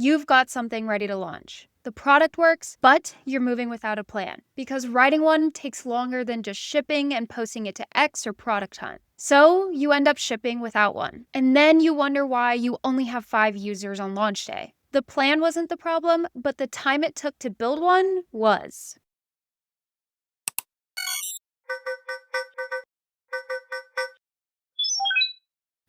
you've got something ready to launch. The product works, but you're moving without a plan because writing one takes longer than just shipping and posting it to X or Product Hunt. So you end up shipping without one. And then you wonder why you only have 5 users on launch day. The plan wasn't the problem, but the time it took to build one was.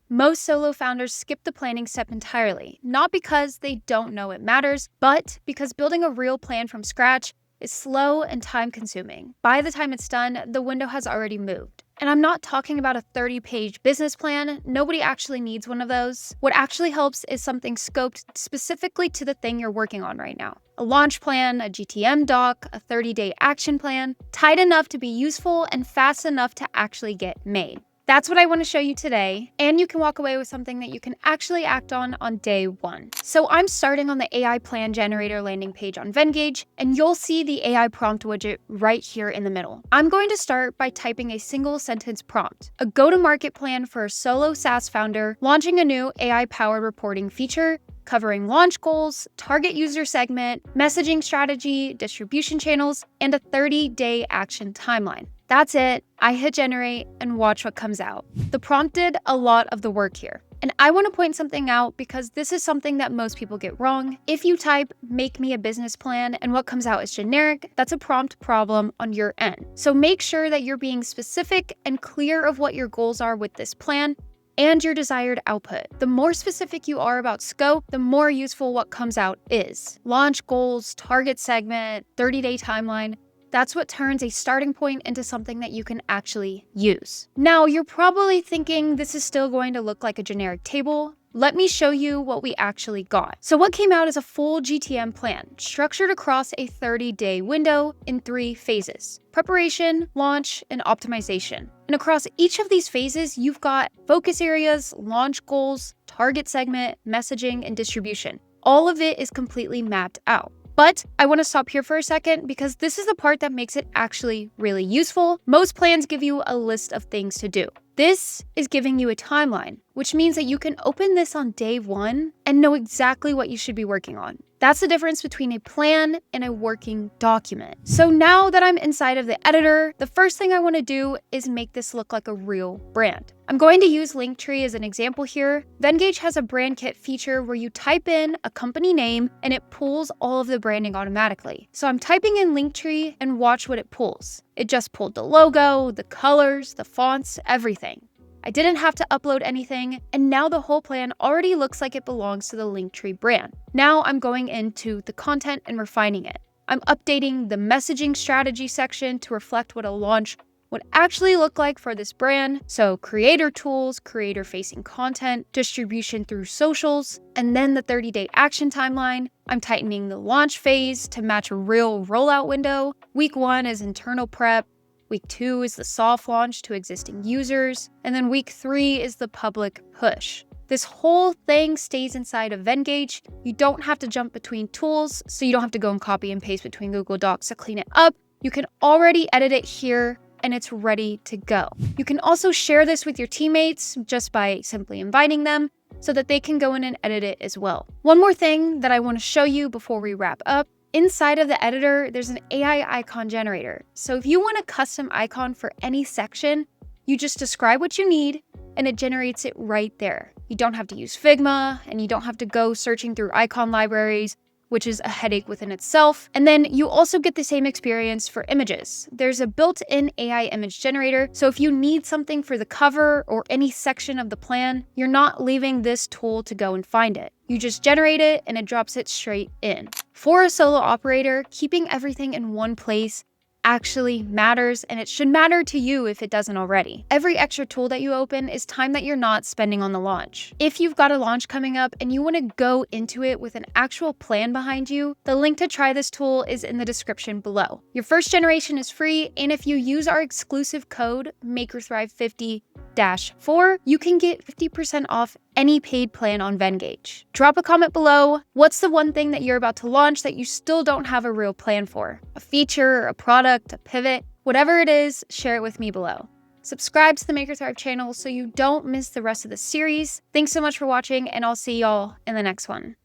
Most solo founders skip the planning step entirely, not because they don't know it matters, but because building a real plan from scratch is slow and time-consuming. By the time it's done, the window has already moved. And I'm not talking about a 30-page business plan. Nobody actually needs one of those. What actually helps is something scoped specifically to the thing you're working on right now. A launch plan, a GTM doc, a 30-day action plan, tight enough to be useful and fast enough to actually get made. That's what I want to show you today, and you can walk away with something that you can actually act on day 1. So I'm starting on the AI plan generator landing page on Venngage, and you'll see the AI prompt widget right here in the middle. I'm going to start by typing a single sentence prompt, a go-to-market plan for a solo SaaS founder launching a new AI-powered reporting feature covering launch goals, target user segment, messaging strategy, distribution channels, and a 30-day action timeline. That's it. I hit generate and watch what comes out. The prompt did a lot of the work here. And I want to point something out because this is something that most people get wrong. If you type, make me a business plan, and what comes out is generic, that's a prompt problem on your end. So make sure that you're being specific and clear of what your goals are with this plan and your desired output. The more specific you are about scope, the more useful what comes out is. Launch goals, target segment, 30-day timeline. That's what turns a starting point into something that you can actually use. Now, you're probably thinking this is still going to look like a generic table. Let me show you what we actually got. So what came out is a full GTM plan, structured across a 30-day window in 3 phases: preparation, launch, and optimization. And across each of these phases, you've got focus areas, launch goals, target segment, messaging, and distribution. All of it is completely mapped out. But I want to stop here for a second because this is the part that makes it actually really useful. Most plans give you a list of things to do. This is giving you a timeline, which means that you can open this on day 1 and know exactly what you should be working on. That's the difference between a plan and a working document. So now that I'm inside of the editor, the first thing I want to do is make this look like a real brand. I'm going to use Linktree as an example here. Venngage has a brand kit feature where you type in a company name and it pulls all of the branding automatically. So I'm typing in Linktree and watch what it pulls. It just pulled the logo, the colors, the fonts, everything. I didn't have to upload anything, and now the whole plan already looks like it belongs to the Linktree brand. Now I'm going into the content and refining it. I'm updating the messaging strategy section to reflect what a launch would actually look like for this brand. So creator tools, creator-facing content, distribution through socials, and then the 30-day action timeline. I'm tightening the launch phase to match a real rollout window. Week 1 is internal prep. Week 2 is the soft launch to existing users. And then week 3 is the public push. This whole thing stays inside of Venngage. You don't have to jump between tools, so you don't have to go and copy and paste between Google Docs to clean it up. You can already edit it here and it's ready to go. You can also share this with your teammates just by simply inviting them so that they can go in and edit it as well. One more thing that I want to show you before we wrap up. Inside of the editor, there's an AI icon generator. So if you want a custom icon for any section, you just describe what you need and it generates it right there. You don't have to use Figma and you don't have to go searching through icon libraries, which is a headache within itself. And then you also get the same experience for images. There's a built-in AI image generator, so if you need something for the cover or any section of the plan, you're not leaving this tool to go and find it. You just generate it and it drops it straight in. For a solo operator, keeping everything in one place actually matters, and it should matter to you if it doesn't already. Every extra tool that you open is time that you're not spending on the launch. If you've got a launch coming up and you want to go into it with an actual plan behind you, the link to try this tool is in the description below. Your first generation is free, and if you use our exclusive code MakerThrive50-4, you can get 50% off any paid plan on Venngage. Drop a comment below. What's the one thing that you're about to launch that you still don't have a real plan for? A feature, a product, a pivot, whatever it is, share it with me below. Subscribe to the Maker Thrive channel so you don't miss the rest of the series. Thanks so much for watching, and I'll see y'all in the next one.